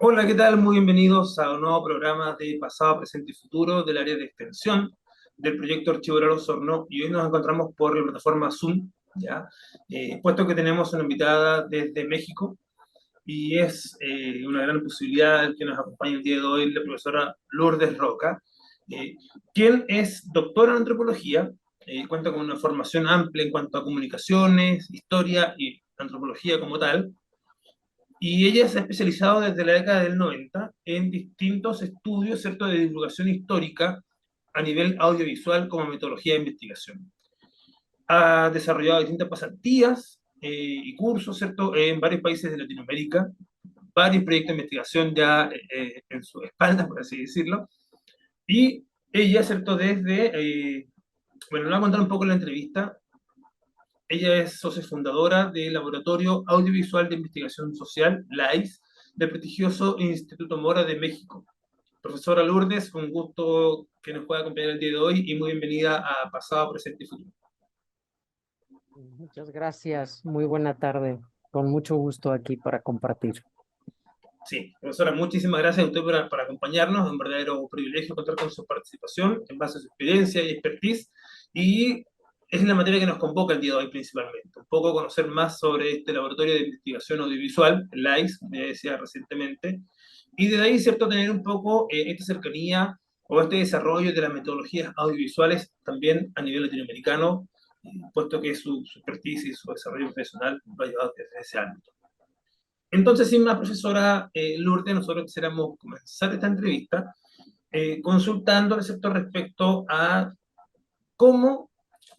Hola, ¿qué tal? Muy bienvenidos a un nuevo programa de Pasado, Presente y Futuro del área de extensión del proyecto Archivo Oral Osorno. Y hoy nos encontramos por la plataforma Zoom, ¿ya? Puesto que tenemos una invitada desde México y es una gran posibilidad que nos acompañe el día de hoy la profesora Lourdes Roca, eh, quien es doctora en antropología, cuenta con una formación amplia en cuanto a comunicaciones, historia y antropología como tal, y ella se ha especializado desde la década del 90 en distintos estudios, ¿cierto?, de divulgación histórica a nivel audiovisual como metodología de investigación. Ha desarrollado distintas pasantías y cursos, ¿cierto?, en varios países de Latinoamérica, varios proyectos de investigación ya en su espalda, por así decirlo. Y ella, ¿cierto?, bueno, le voy a contar un poco en la entrevista. Ella es socia fundadora del Laboratorio Audiovisual de Investigación Social, LAIS, del prestigioso Instituto Mora de México. Profesora Lourdes, un gusto que nos pueda acompañar el día de hoy y muy bienvenida a Pasado, Presente y Futuro. Muchas gracias, muy buena tarde, con mucho gusto aquí para compartir. Sí, profesora, muchísimas gracias a usted por acompañarnos. Es un verdadero privilegio contar con su participación en base a su experiencia y expertise. Y es la materia que nos convoca el día de hoy principalmente. Un poco conocer más sobre este laboratorio de investigación audiovisual, el LAIS, como ya decía recientemente. Y de ahí, ¿cierto?, tener un poco esta cercanía o este desarrollo de las metodologías audiovisuales también a nivel latinoamericano, puesto que su expertise y su desarrollo profesional lo ha llevado desde ese ámbito. Entonces, sin más, profesora Lourdes, nosotros quisiéramos comenzar esta entrevista consultando respecto a cómo,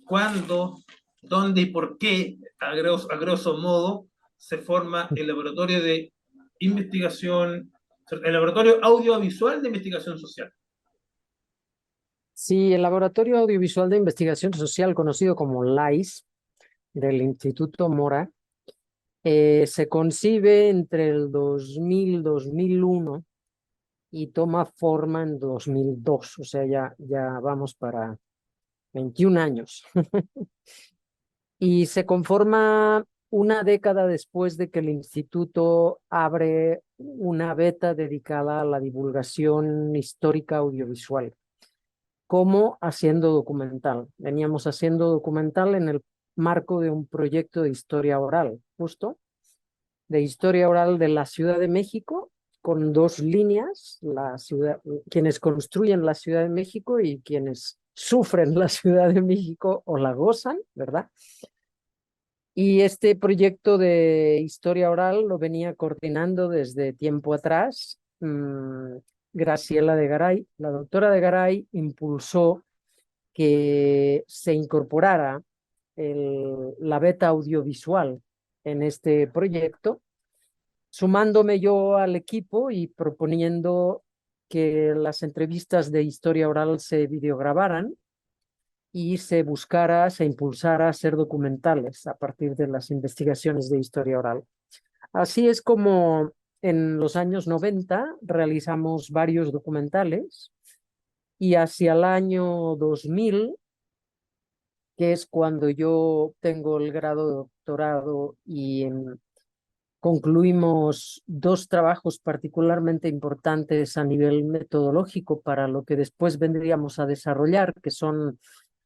cuándo, dónde y por qué, a grosso modo, se forma el laboratorio de investigación, el laboratorio audiovisual de investigación social. Sí, el Laboratorio Audiovisual de Investigación Social, conocido como LAIS, del Instituto Mora, se concibe entre el 2000 y 2001 y toma forma en 2002, o sea, ya vamos para 21 años. Y se conforma una década después de que el instituto abre una beta dedicada a la divulgación histórica audiovisual, como haciendo documental. Veníamos haciendo documental en el marco de un proyecto de historia oral, justo, de historia oral de la Ciudad de México, con dos líneas, quienes construyen la Ciudad de México y quienes sufren la Ciudad de México o la gozan, ¿verdad? Y este proyecto de historia oral lo venía coordinando desde tiempo atrás. Graciela de Garay, la doctora de Garay, impulsó que se incorporara la beta audiovisual en este proyecto, sumándome yo al equipo y proponiendo que las entrevistas de historia oral se videograbaran y se impulsara a hacer documentales a partir de las investigaciones de historia oral. Así es como en los años 90 realizamos varios documentales y hacia el año 2000, que es cuando yo tengo el grado de doctorado y concluimos dos trabajos particularmente importantes a nivel metodológico para lo que después vendríamos a desarrollar, que son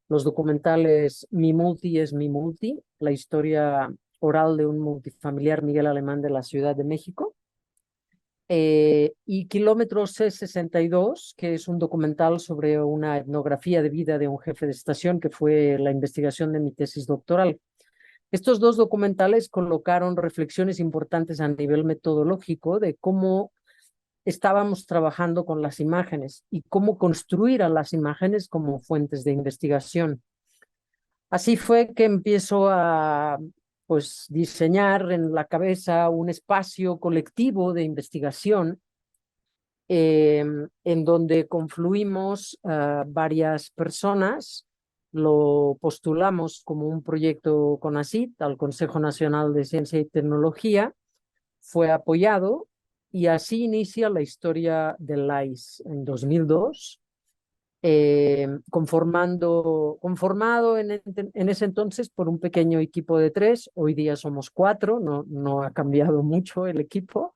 los documentales Mi Multi es mi Multi, la historia oral de un multifamiliar Miguel Alemán de la Ciudad de México, y Kilómetro C62, que es un documental sobre una etnografía de vida de un jefe de estación, que fue la investigación de mi tesis doctoral. Estos dos documentales colocaron reflexiones importantes a nivel metodológico de cómo estábamos trabajando con las imágenes y cómo construir a las imágenes como fuentes de investigación. Así fue que empiezo a diseñar en la cabeza un espacio colectivo de investigación en donde confluimos varias personas, lo postulamos como un proyecto CONACYT al Consejo Nacional de Ciencia y Tecnología, fue apoyado y así inicia la historia del LAIS en 2002, conformado en ese entonces por un pequeño equipo de 3, hoy día somos 4, no ha cambiado mucho el equipo.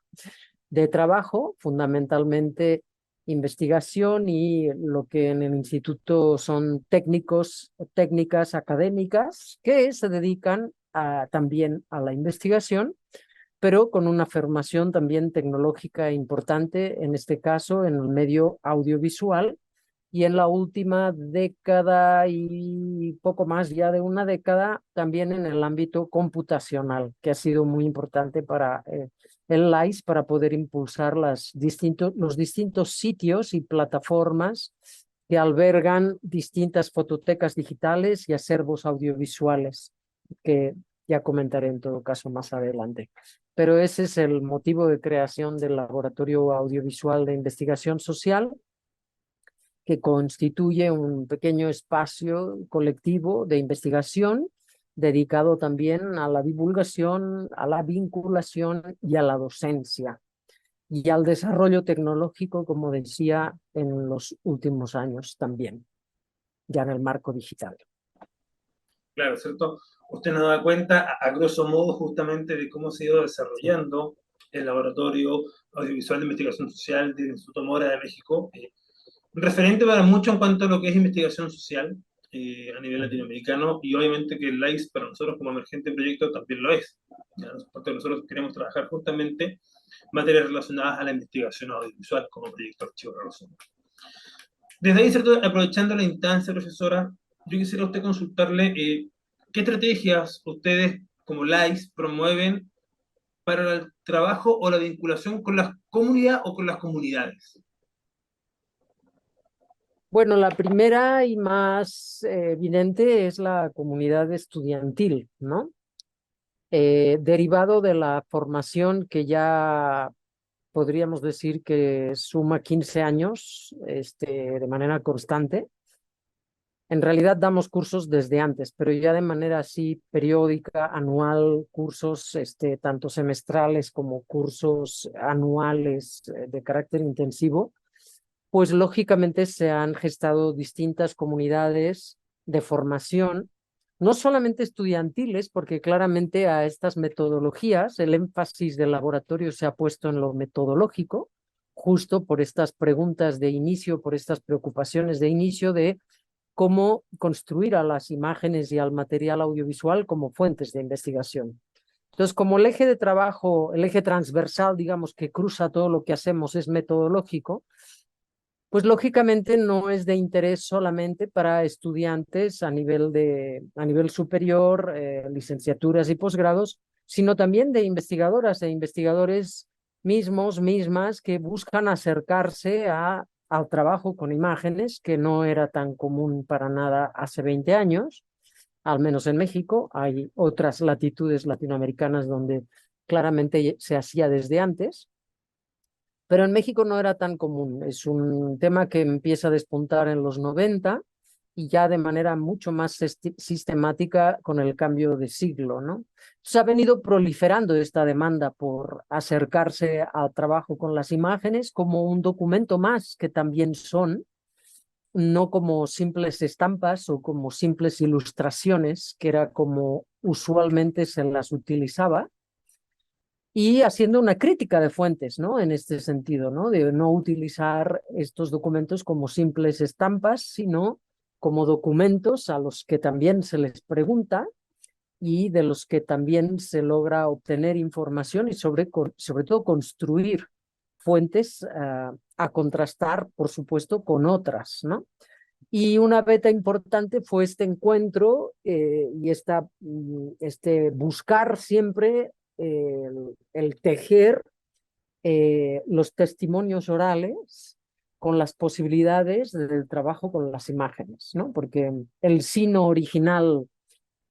de trabajo, fundamentalmente investigación y lo que en el instituto son técnicos, técnicas académicas que se dedican también a la investigación, pero con una formación también tecnológica importante, en este caso en el medio audiovisual, y en la última década y poco más ya de una década también en el ámbito computacional, que ha sido muy importante para el LAIS para poder impulsar los distintos sitios y plataformas que albergan distintas fototecas digitales y acervos audiovisuales, que ya comentaré en todo caso más adelante. Pero ese es el motivo de creación del Laboratorio Audiovisual de Investigación Social, que constituye un pequeño espacio colectivo de investigación dedicado también a la divulgación, a la vinculación y a la docencia y al desarrollo tecnológico, como decía, en los últimos años también, ya en el marco digital. Claro, ¿cierto? Usted nos da cuenta, a grosso modo, justamente de cómo se ha ido desarrollando el Laboratorio Audiovisual de Investigación Social del Instituto Mora de México, referente para mucho en cuanto a lo que es investigación social a nivel latinoamericano, y obviamente que el LAIS para nosotros como emergente proyecto también lo es, ¿ya? Porque nosotros queremos trabajar justamente materias relacionadas a la investigación audiovisual como proyecto archivo relacionado. Desde ahí, ¿cierto? Aprovechando la instancia, profesora, yo quisiera a usted consultarle qué estrategias ustedes como LAIS promueven para el trabajo o la vinculación con la comunidad o con las comunidades. Bueno, la primera y más evidente es la comunidad estudiantil, ¿no? Derivado de la formación que ya podríamos decir que suma 15 años de manera constante. En realidad damos cursos desde antes, pero ya de manera así periódica, anual, cursos tanto semestrales como cursos anuales de carácter intensivo, pues lógicamente se han gestado distintas comunidades de formación, no solamente estudiantiles, porque claramente a estas metodologías el énfasis del laboratorio se ha puesto en lo metodológico, justo por estas preguntas de inicio, por estas preocupaciones de inicio de cómo construir a las imágenes y al material audiovisual como fuentes de investigación. Entonces, como el eje de trabajo, el eje transversal, digamos, que cruza todo lo que hacemos es metodológico, pues lógicamente no es de interés solamente para estudiantes a nivel superior, licenciaturas y posgrados, sino también de investigadoras e investigadores mismas, que buscan acercarse al trabajo con imágenes, que no era tan común para nada hace 20 años, al menos en México. Hay otras latitudes latinoamericanas donde claramente se hacía desde antes, pero en México no era tan común. Es un tema que empieza a despuntar en los 90 y ya de manera mucho más sistemática con el cambio de siglo, ¿no? Se ha venido proliferando esta demanda por acercarse al trabajo con las imágenes como un documento más, que también son, no como simples estampas o como simples ilustraciones, que era como usualmente se las utilizaba, y haciendo una crítica de fuentes, ¿no? En este sentido, ¿no? De no utilizar estos documentos como simples estampas, sino como documentos a los que también se les pregunta y de los que también se logra obtener información y sobre todo construir fuentes a contrastar, por supuesto, con otras, ¿no? Y una beta importante fue este encuentro y este buscar siempre el tejer los testimonios orales con las posibilidades del trabajo con las imágenes, ¿no? Porque el sino original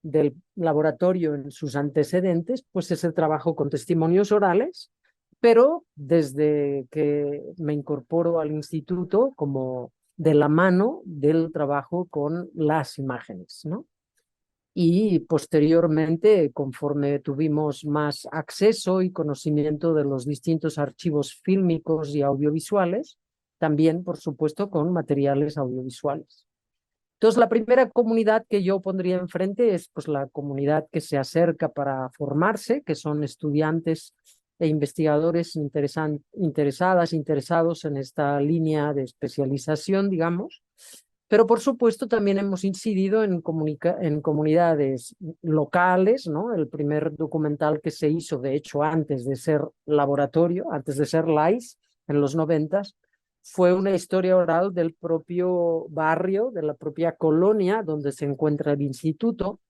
del laboratorio en sus antecedentes, pues es el trabajo con testimonios orales, pero desde que me incorporo al instituto, como de la mano del trabajo con las imágenes, ¿no? Y posteriormente, conforme tuvimos más acceso y conocimiento de los distintos archivos fílmicos y audiovisuales, también, por supuesto, con materiales audiovisuales. Entonces, la primera comunidad que yo pondría enfrente es pues la comunidad que se acerca para formarse, que son estudiantes e investigadores interesadas, interesados en esta línea de especialización, digamos. Pero por supuesto también hemos incidido en comunidades locales, ¿no? El primer documental que se hizo, de hecho, antes de ser laboratorio, antes de ser LAIS, en los 90, fue una historia oral del propio barrio, de la propia colonia donde se encuentra el instituto.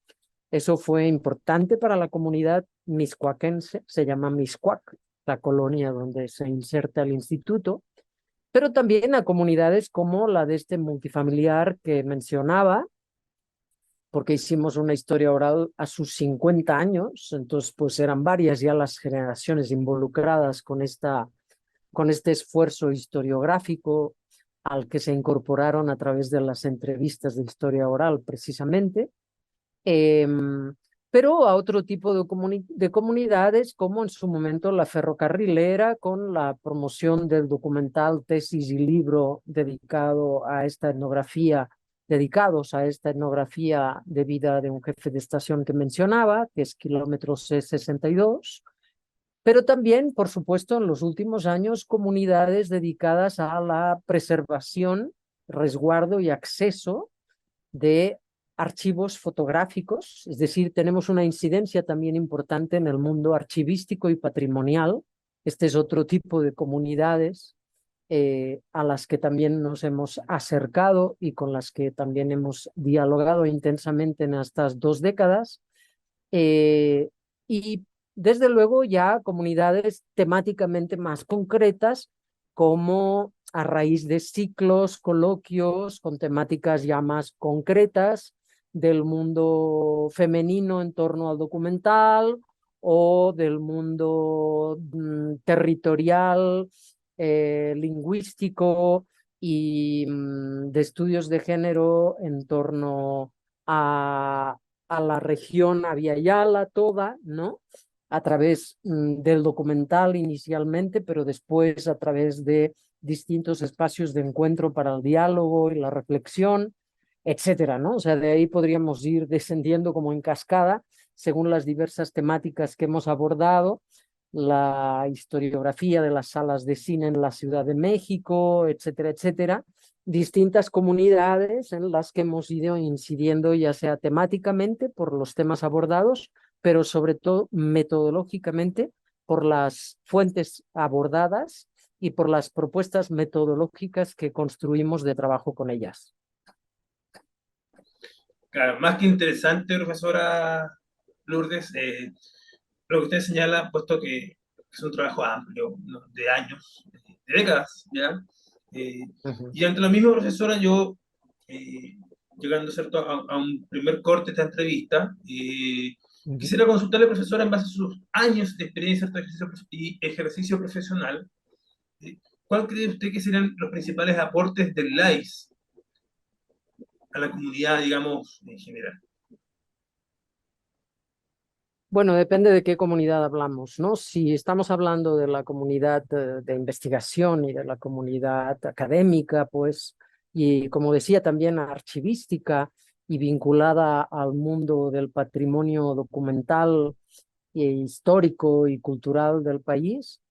Eso fue importante para la comunidad miscuaquense, se llama Miscuac, la colonia donde se inserta el instituto, pero también a comunidades como la de este multifamiliar que mencionaba, porque hicimos una historia oral a sus 50 años, entonces pues eran varias ya las generaciones involucradas con este esfuerzo historiográfico al que se incorporaron a través de las entrevistas de historia oral precisamente. Pero a otro tipo de comunidades, como en su momento la ferrocarrilera, con la promoción del documental, tesis y libro dedicados a esta etnografía de vida de un jefe de estación que mencionaba, que es Kilómetro C62, pero también, por supuesto, en los últimos años, comunidades dedicadas a la preservación, resguardo y acceso de archivos fotográficos, es decir, tenemos una incidencia también importante en el mundo archivístico y patrimonial. Este es otro tipo de comunidades a las que también nos hemos acercado y con las que también hemos dialogado intensamente en estas 2 décadas. Y desde luego ya comunidades temáticamente más concretas, como a raíz de ciclos, coloquios con temáticas ya más concretas del mundo femenino en torno al documental o del mundo territorial, lingüístico y de estudios de género en torno a la región Abya Yala toda, ¿no? A través del documental inicialmente, pero después a través de distintos espacios de encuentro para el diálogo y la reflexión, etcétera, ¿no? O sea, de ahí podríamos ir descendiendo como en cascada según las diversas temáticas que hemos abordado, la historiografía de las salas de cine en la Ciudad de México, etcétera, etcétera, distintas comunidades en las que hemos ido incidiendo, ya sea temáticamente por los temas abordados, pero sobre todo metodológicamente por las fuentes abordadas y por las propuestas metodológicas que construimos de trabajo con ellas. Claro, más que interesante, profesora Lourdes, lo que usted señala, puesto que es un trabajo amplio, ¿no? De años, de décadas, ¿ya? Eh, y ante la misma profesora, yo, eh, llegando ¿cierto? A un primer corte de esta entrevista, quisiera consultarle, profesora, en base a sus años de experiencia y ejercicio profesional, ¿cuál cree usted que serían los principales aportes del LAIS a la comunidad, digamos, en general? Bueno, depende de qué comunidad hablamos, ¿no? Si estamos hablando de la comunidad de investigación y de la comunidad académica, pues, y como decía también archivística y vinculada al mundo del patrimonio documental e histórico y cultural del país,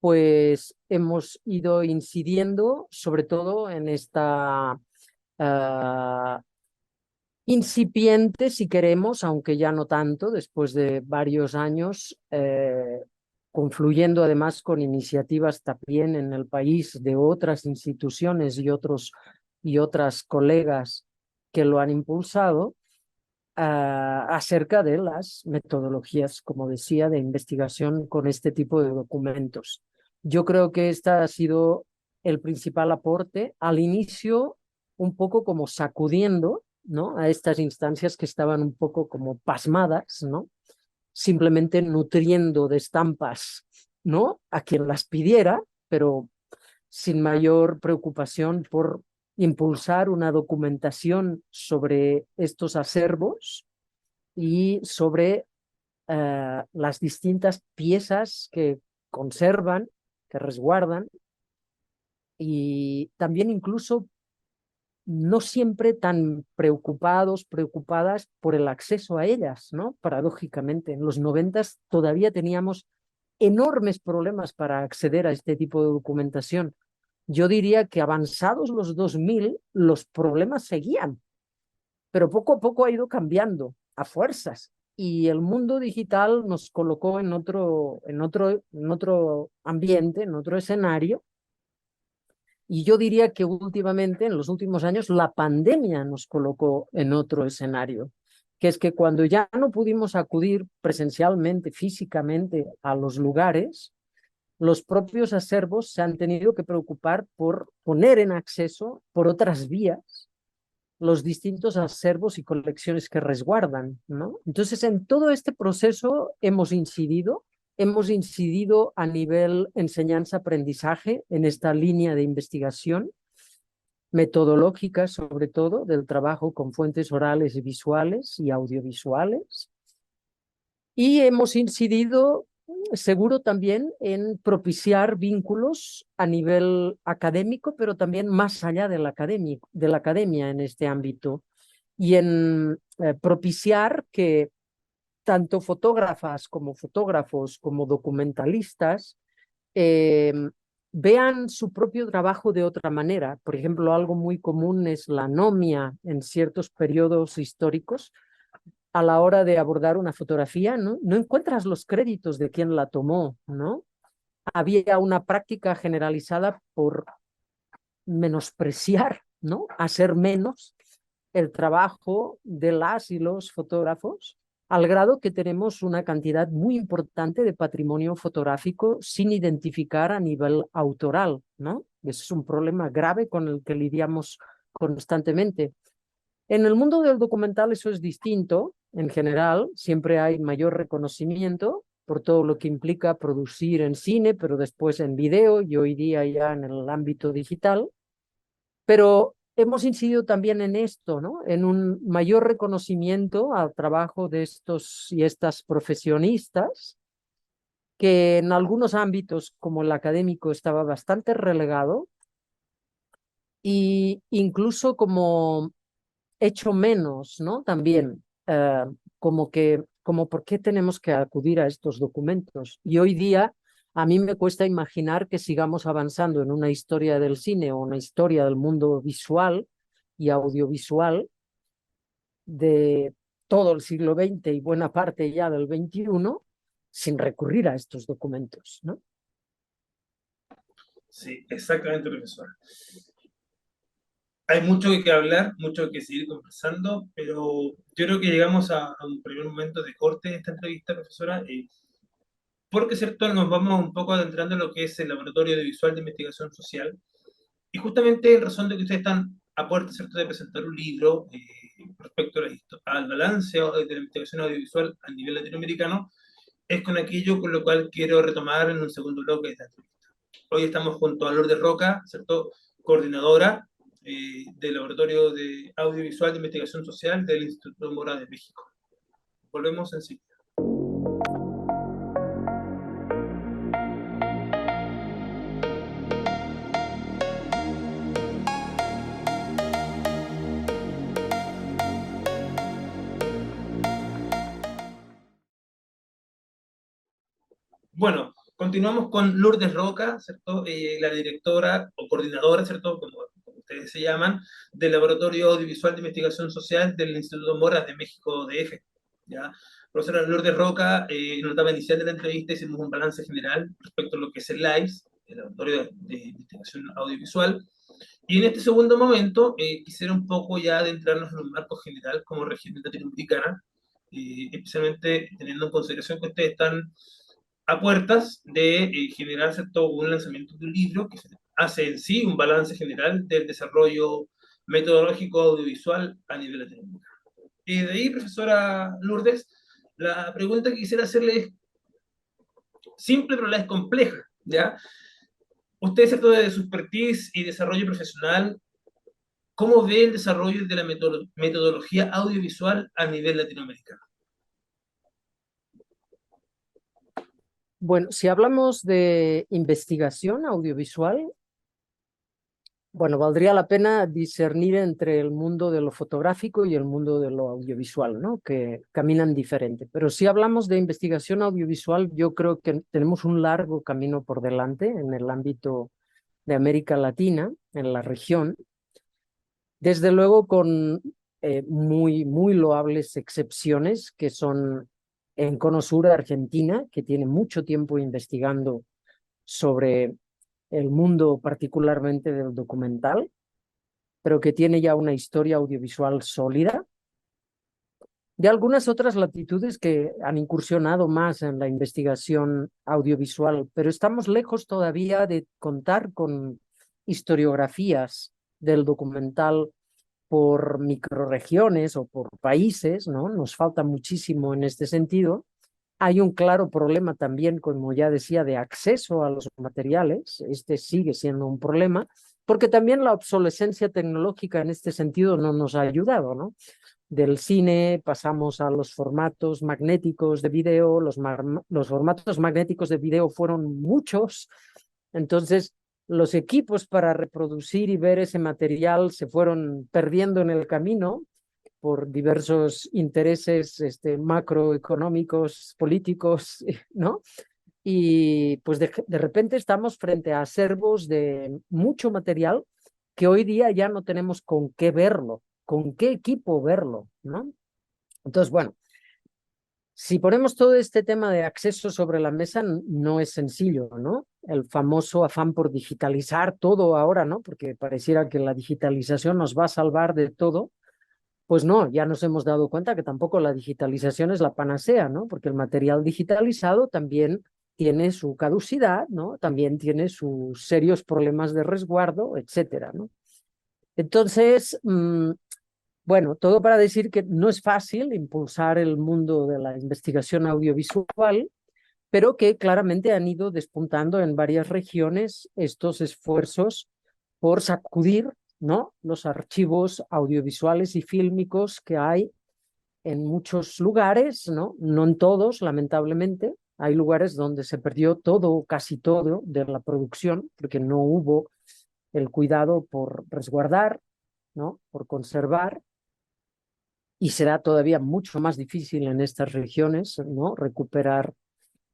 pues hemos ido incidiendo sobre todo en esta incipiente, si queremos, aunque ya no tanto, después de varios años, confluyendo además con iniciativas también en el país de otras instituciones y otras colegas que lo han impulsado, acerca de las metodologías, como decía, de investigación con este tipo de documentos. Yo creo que este ha sido el principal aporte al inicio, un poco como sacudiendo, ¿no? A estas instancias que estaban un poco como pasmadas, ¿no? Simplemente nutriendo de estampas, ¿no? A quien las pidiera, pero sin mayor preocupación por impulsar una documentación sobre estos acervos y sobre las distintas piezas que conservan, que resguardan, y también incluso no siempre tan preocupadas por el acceso a ellas, ¿no? Paradójicamente, en los 90 todavía teníamos enormes problemas para acceder a este tipo de documentación. Yo diría que avanzados los 2000, los problemas seguían, pero poco a poco ha ido cambiando a fuerzas. Y el mundo digital nos colocó en otro ambiente, en otro escenario. Y yo diría que últimamente, en los últimos años, la pandemia nos colocó en otro escenario, que es que cuando ya no pudimos acudir presencialmente, físicamente a los lugares, los propios acervos se han tenido que preocupar por poner en acceso por otras vías los distintos acervos y colecciones que resguardan, ¿no? Entonces, en todo este proceso hemos incidido a nivel enseñanza-aprendizaje en esta línea de investigación metodológica, sobre todo, del trabajo con fuentes orales y visuales y audiovisuales. Y hemos incidido, seguro, también en propiciar vínculos a nivel académico, pero también más allá de la academia en este ámbito, y en propiciar que tanto fotógrafas como fotógrafos como documentalistas eh, vean su propio trabajo de otra manera. Por ejemplo, algo muy común es la anomia en ciertos periodos históricos. A la hora de abordar una fotografía, ¿no? No encuentras los créditos de quien la tomó, ¿no? Había una práctica generalizada por menospreciar, ¿no? Hacer menos el trabajo de las y los fotógrafos, al grado que tenemos una cantidad muy importante de patrimonio fotográfico sin identificar a nivel autoral, ¿no? Ese es un problema grave con el que lidiamos constantemente. En el mundo del documental eso es distinto. En general, siempre hay mayor reconocimiento por todo lo que implica producir en cine, pero después en video y hoy día ya en el ámbito digital. Pero hemos incidido también en esto, ¿no? En un mayor reconocimiento al trabajo de estos y estas profesionistas, que en algunos ámbitos, como el académico, estaba bastante relegado, y incluso como hecho menos, ¿no? También, como por qué tenemos que acudir a estos documentos. Y hoy día a mí me cuesta imaginar que sigamos avanzando en una historia del cine o una historia del mundo visual y audiovisual de todo el siglo XX y buena parte ya del XXI sin recurrir a estos documentos, ¿no? Sí, exactamente, profesor. Hay mucho que hablar, mucho que seguir conversando, pero yo creo que llegamos a un primer momento de corte de esta entrevista, profesora, porque, ¿cierto?, nos vamos un poco adentrando en lo que es el Laboratorio de Visual de Investigación Social, y justamente en razón de que ustedes están a puerta, ¿cierto?, de presentar un libro respecto a al balance de la investigación audiovisual a nivel latinoamericano, es con aquello con lo cual quiero retomar en un segundo bloque de esta entrevista. Hoy estamos junto a Lourdes Roca, ¿cierto?, coordinadora del Laboratorio de Audiovisual de Investigación Social del Instituto Mora de México. Volvemos en sí. Bueno, continuamos con Lourdes Roca, ¿cierto? La directora o coordinadora, ¿cierto?, como ustedes se llaman, del Laboratorio Audiovisual de Investigación Social del Instituto Mora de México DF. ¿Ya? Profesora Lourdes Roca, en la etapa inicial de la entrevista hicimos un balance general respecto a lo que es el LAIS, el Laboratorio de Investigación Audiovisual, y en este segundo momento quisiera un poco ya adentrarnos en un marco general como región latinoamericana, especialmente teniendo en consideración que ustedes están a puertas de generarse todo un lanzamiento de un libro que hace en sí un balance general del desarrollo metodológico audiovisual a nivel latinoamericano. Y de ahí, profesora Lourdes, la pregunta que quisiera hacerle es simple, pero la es compleja, ¿ya? Usted, ¿cierto?, de su expertise y desarrollo profesional, ¿cómo ve el desarrollo de la metodología audiovisual a nivel latinoamericano? Bueno, si hablamos de investigación audiovisual, Bueno, valdría la pena discernir entre el mundo de lo fotográfico y el mundo de lo audiovisual, ¿no? Que caminan diferente. Pero si hablamos de investigación audiovisual, yo creo que tenemos un largo camino por delante en el ámbito de América Latina, en la región, desde luego con muy loables excepciones, que son en Cono Sur, Argentina, que tiene mucho tiempo investigando sobre el mundo particularmente del documental, pero que tiene ya una historia audiovisual sólida, de algunas otras latitudes que han incursionado más en la investigación audiovisual, pero estamos lejos todavía de contar con historiografías del documental por microrregiones o por países, ¿no? Nos falta muchísimo en este sentido. Hay un claro problema también, como ya decía, de acceso a los materiales. Este sigue siendo un problema, porque también la obsolescencia tecnológica en este sentido no nos ha ayudado, ¿no? Del cine pasamos a los formatos magnéticos de video, los formatos magnéticos de video fueron muchos, entonces los equipos para reproducir y ver ese material se fueron perdiendo en el camino por diversos intereses macroeconómicos, políticos, ¿no? Y pues de repente estamos frente a acervos de mucho material que hoy día ya no tenemos con qué verlo, con qué equipo verlo, ¿no? Entonces, bueno, si ponemos todo este tema de acceso sobre la mesa, no es sencillo, ¿no? El famoso afán por digitalizar todo ahora, ¿no? Porque pareciera que la digitalización nos va a salvar de todo. Pues no, ya nos hemos dado cuenta que tampoco la digitalización es la panacea, ¿no? Porque el material digitalizado también tiene su caducidad, ¿no? También tiene sus serios problemas de resguardo, etcétera, ¿no? Entonces, bueno, todo para decir que no es fácil impulsar el mundo de la investigación audiovisual, pero que claramente han ido despuntando en varias regiones estos esfuerzos por sacudir, ¿no? Los archivos audiovisuales y fílmicos que hay en muchos lugares, ¿no? No en todos, lamentablemente. Hay lugares donde se perdió todo, casi todo de la producción, porque no hubo el cuidado por resguardar, ¿no? Por conservar, y será todavía mucho más difícil en estas regiones, ¿no? Recuperar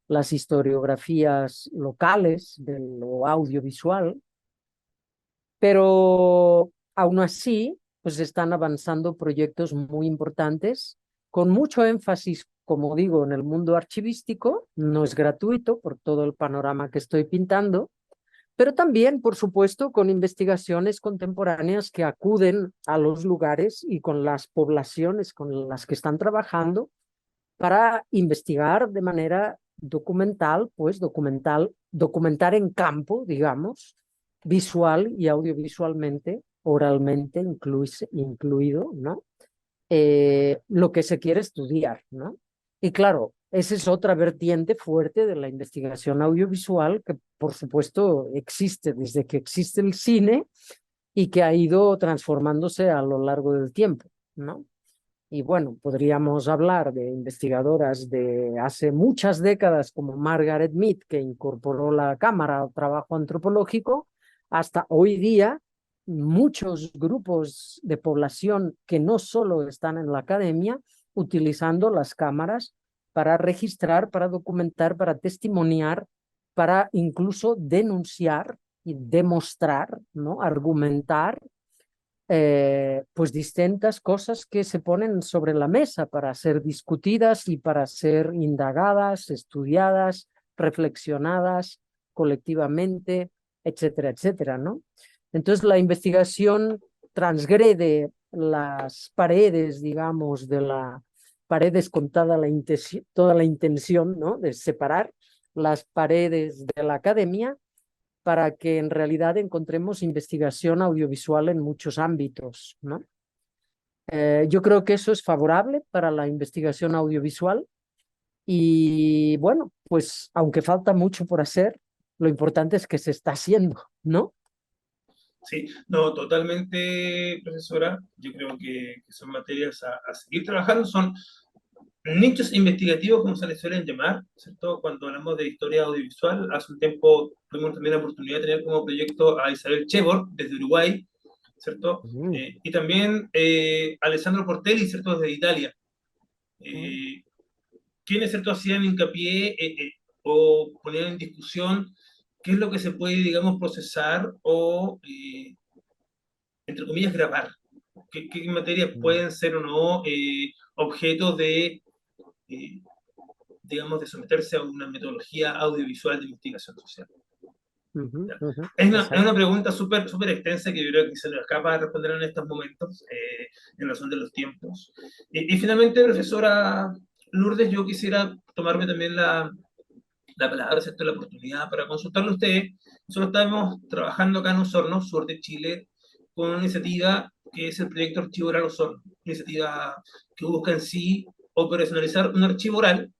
las historiografías locales de lo audiovisual, pero aún así, pues están avanzando proyectos muy importantes, con mucho énfasis, como digo, en el mundo archivístico. No es gratuito por todo el panorama que estoy pintando, pero también, por supuesto, con investigaciones contemporáneas que acuden a los lugares y con las poblaciones con las que están trabajando para investigar de manera documental, pues documentar en campo, digamos, visual y audiovisualmente, oralmente incluido, ¿no? Lo que se quiere estudiar, ¿no? Y claro, esa es otra vertiente fuerte de la investigación audiovisual que, por supuesto, existe desde que existe el cine y que ha ido transformándose a lo largo del tiempo, ¿no? Y bueno, podríamos hablar de investigadoras de hace muchas décadas como Margaret Mead, que incorporó la cámara al trabajo antropológico, hasta hoy día muchos grupos de población que no solo están en la academia, utilizando las cámaras para registrar, para documentar, para testimoniar, para incluso denunciar y demostrar, ¿no? Argumentar pues distintas cosas que se ponen sobre la mesa para ser discutidas y para ser indagadas, estudiadas, reflexionadas colectivamente, etcétera, etcétera, ¿no? Entonces la investigación transgrede las paredes, digamos, de la paredes con toda la intención, ¿no? De separar las paredes de la academia para que en realidad encontremos investigación audiovisual en muchos ámbitos, ¿no? Yo creo que eso es favorable para la investigación audiovisual y bueno, pues aunque falta mucho por hacer, lo importante es que se está haciendo, ¿no? Sí, no, totalmente, profesora. Yo creo que son materias a seguir trabajando. Son nichos investigativos, como se les suelen llamar, ¿cierto? Cuando hablamos de historia audiovisual, hace un tiempo tuvimos también la oportunidad de tener como proyecto a Isabel Chebor, desde Uruguay, ¿cierto? Mm, Y también Alessandro Portelli, ¿cierto? Desde Italia. mm, Eh, quienes, ¿cierto? Hacían hincapié o ponían en discusión qué es lo que se puede, digamos, procesar o, entre comillas, grabar. ¿Qué materias mm, pueden ser o no objeto de digamos, de someterse a una metodología audiovisual de investigación social. ujú, ¿Ya? ujú, Es una exacto. pregunta súper extensa que yo creo que se nos escapa de responder en estos momentos, en razón de los tiempos. Y finalmente, profesora Lourdes, yo quisiera tomarme también la palabra, ¿cierto? La oportunidad para consultarle a usted. Nosotros estamos trabajando acá en Osorno, sur de Chile, con una iniciativa que es el proyecto Archivo Oral Osorno, una iniciativa que busca en sí operacionalizar un archivo oral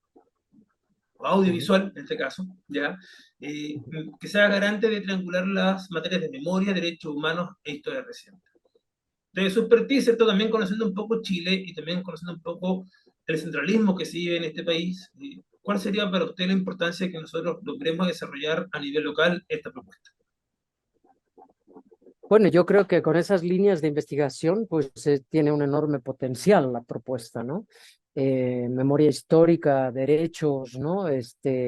o Ujú, audiovisual, en este caso, ¿ya? ujú. Que sea garante de triangular las materias de memoria, derechos humanos e historia reciente. De su expertise, ¿cierto? También conociendo un poco Chile y también conociendo un poco el centralismo que se vive en este país, ¿cuál sería para usted la importancia de que nosotros logremos desarrollar a nivel local esta propuesta? Bueno, yo creo que con esas líneas de investigación, pues tiene un enorme potencial la propuesta, ¿no? Memoria histórica, derechos, ¿no?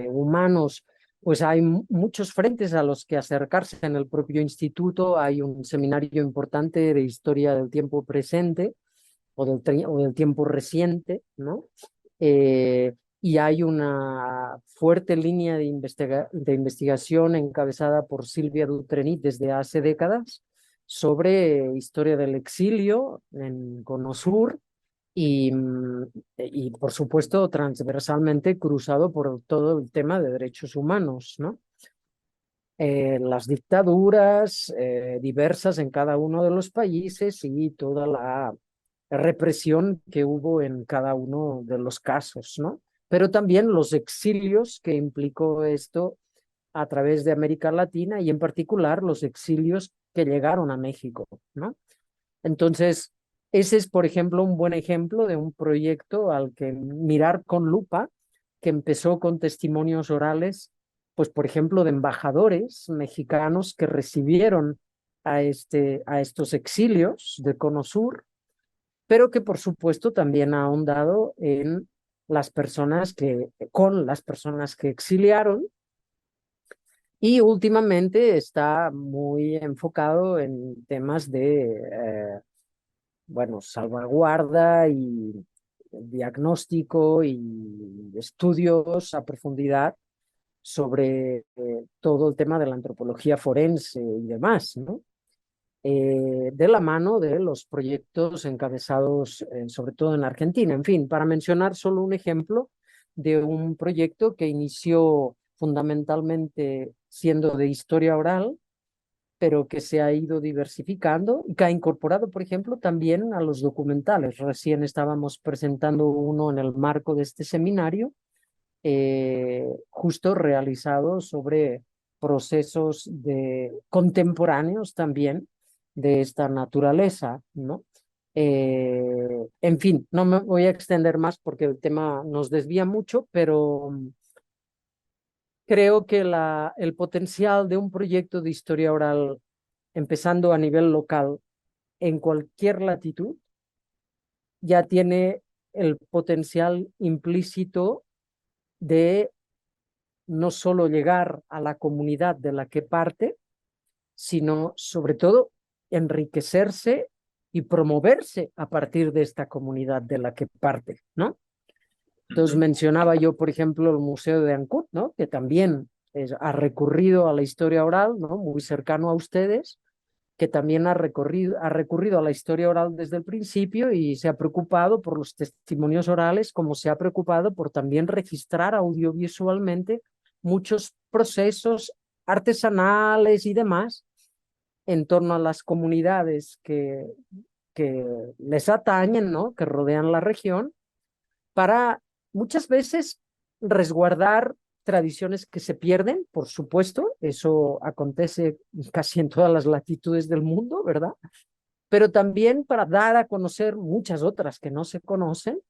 Humanos, pues hay muchos frentes a los que acercarse en el propio instituto. Hay un seminario importante de historia del tiempo presente o del tiempo reciente, ¿no? Y hay una fuerte línea de investigación encabezada por Silvia Dutrenit desde hace décadas sobre historia del exilio en Cono Sur y, por supuesto, transversalmente cruzado por todo el tema de derechos humanos, ¿no? Las dictaduras diversas en cada uno de los países y toda la represión que hubo en cada uno de los casos, ¿no? Pero también los exilios que implicó esto a través de América Latina y en particular los exilios que llegaron a México, ¿no? Entonces, ese es, por ejemplo, un buen ejemplo de un proyecto al que mirar con lupa, que empezó con testimonios orales, pues, por ejemplo, de embajadores mexicanos que recibieron a estos exilios de Cono Sur, pero que, por supuesto, también ha ahondado en con las personas que exiliaron y últimamente está muy enfocado en temas de bueno, salvaguarda y diagnóstico y estudios a profundidad sobre todo el tema de la antropología forense y demás, ¿no? De la mano de los proyectos encabezados sobre todo en Argentina. En fin, para mencionar solo un ejemplo de un proyecto que inició fundamentalmente siendo de historia oral, pero que se ha ido diversificando y que ha incorporado, por ejemplo, también a los documentales. Recién estábamos presentando uno en el marco de este seminario, justo realizado sobre procesos contemporáneos también de esta naturaleza, ¿no? En fin, no me voy a extender más porque el tema nos desvía mucho, pero creo que el potencial de un proyecto de historia oral, empezando a nivel local, en cualquier latitud, ya tiene el potencial implícito de no solo llegar a la comunidad de la que parte, sino sobre todo enriquecerse y promoverse a partir de esta comunidad de la que parte, ¿no? Entonces Ujú. mencionaba yo, por ejemplo, el Museo de Ancud, ¿no? Que también ha recurrido a la historia oral, ¿no? Muy cercano a ustedes, que también ha recurrido a la historia oral desde el principio y se ha preocupado por los testimonios orales, como se ha preocupado por también registrar audiovisualmente muchos procesos artesanales y demás en torno a las comunidades que les atañen, ¿no? Que rodean la región, para muchas veces resguardar tradiciones que se pierden, por supuesto, eso acontece casi en todas las latitudes del mundo, ¿verdad? Pero también para dar a conocer muchas otras que no se conocen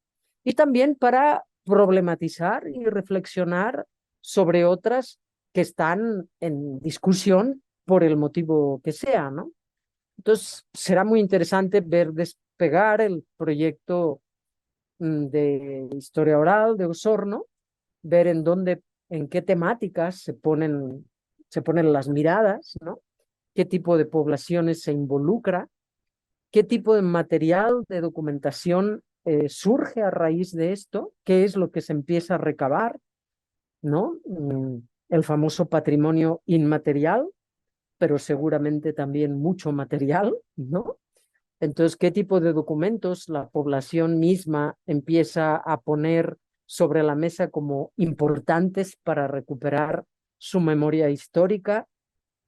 y también para problematizar y reflexionar sobre otras que están en discusión por el motivo que sea, ¿no? Entonces, será muy interesante ver despegar el proyecto de historia oral de Osorno, ver en dónde, en qué temáticas se ponen las miradas, ¿no? Qué tipo de poblaciones se involucra, qué tipo de material de documentación surge a raíz de esto, qué es lo que se empieza a recabar, ¿no? El famoso patrimonio inmaterial, pero seguramente también mucho material, ¿no? Entonces, ¿qué tipo de documentos la población misma empieza a poner sobre la mesa como importantes para recuperar su memoria histórica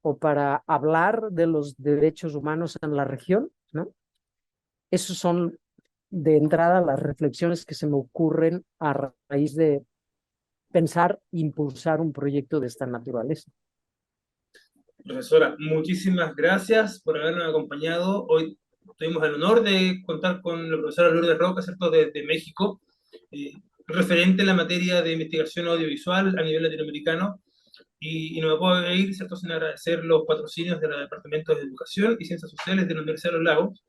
o para hablar de los derechos humanos en la región, ¿no? Esos son de entrada las reflexiones que se me ocurren a raíz de pensar e impulsar un proyecto de esta naturaleza. Profesora, muchísimas gracias por habernos acompañado. Hoy tuvimos el honor de contar con la profesora Lourdes Roca, ¿cierto?, de México, eh, referente en la materia de investigación audiovisual a nivel latinoamericano. Y no me puedo ir, ¿cierto?, sin agradecer los patrocinios de los departamentos de Educación y Ciencias Sociales de la Universidad de los Lagos,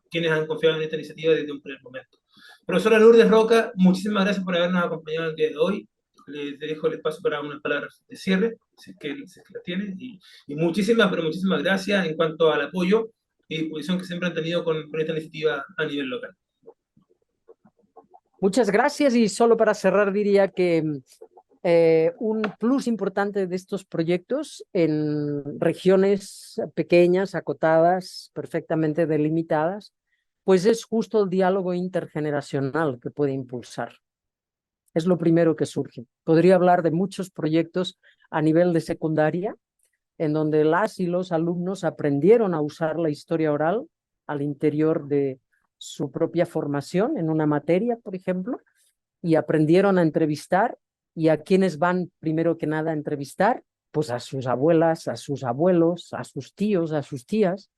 quienes han confiado en esta iniciativa desde un primer momento. Profesora Lourdes Roca, muchísimas gracias por habernos acompañado el día de hoy. Les dejo el espacio para unas palabras de cierre, si es que las tiene, y muchísimas, pero muchísimas gracias en cuanto al apoyo y disposición que siempre han tenido con esta iniciativa a nivel local. Muchas gracias y solo para cerrar diría que un plus importante de estos proyectos en regiones pequeñas, acotadas, perfectamente delimitadas, pues es justo el diálogo intergeneracional que puede impulsar. Es lo primero que surge. Podría hablar de muchos proyectos a nivel de secundaria, en donde las y los alumnos aprendieron a usar la historia oral al interior de su propia formación en una materia, por ejemplo, y aprendieron a entrevistar. ¿Y a quienes van primero que nada a entrevistar? Pues a sus abuelas, a sus abuelos, a sus tíos, a sus tías,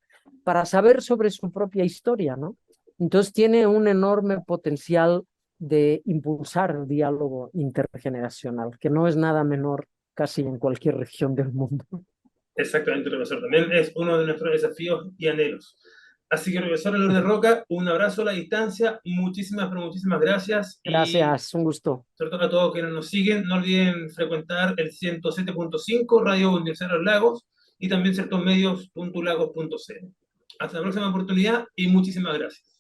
para saber sobre su propia historia, ¿no? Entonces tiene un enorme potencial de impulsar el diálogo intergeneracional, que no es nada menor casi en cualquier región del mundo. Exactamente, profesor. También es uno de nuestros desafíos y anhelos. Así que, profesora Lourdes Roca, un abrazo a la distancia, muchísimas, pero muchísimas gracias. Y Gracias, un gusto. sobre todo a todos quienes nos siguen, no olviden frecuentar el 107.5 Radio Universidad de los Lagos y también ciertos medios.lagos.cl. Hasta la próxima oportunidad y muchísimas gracias.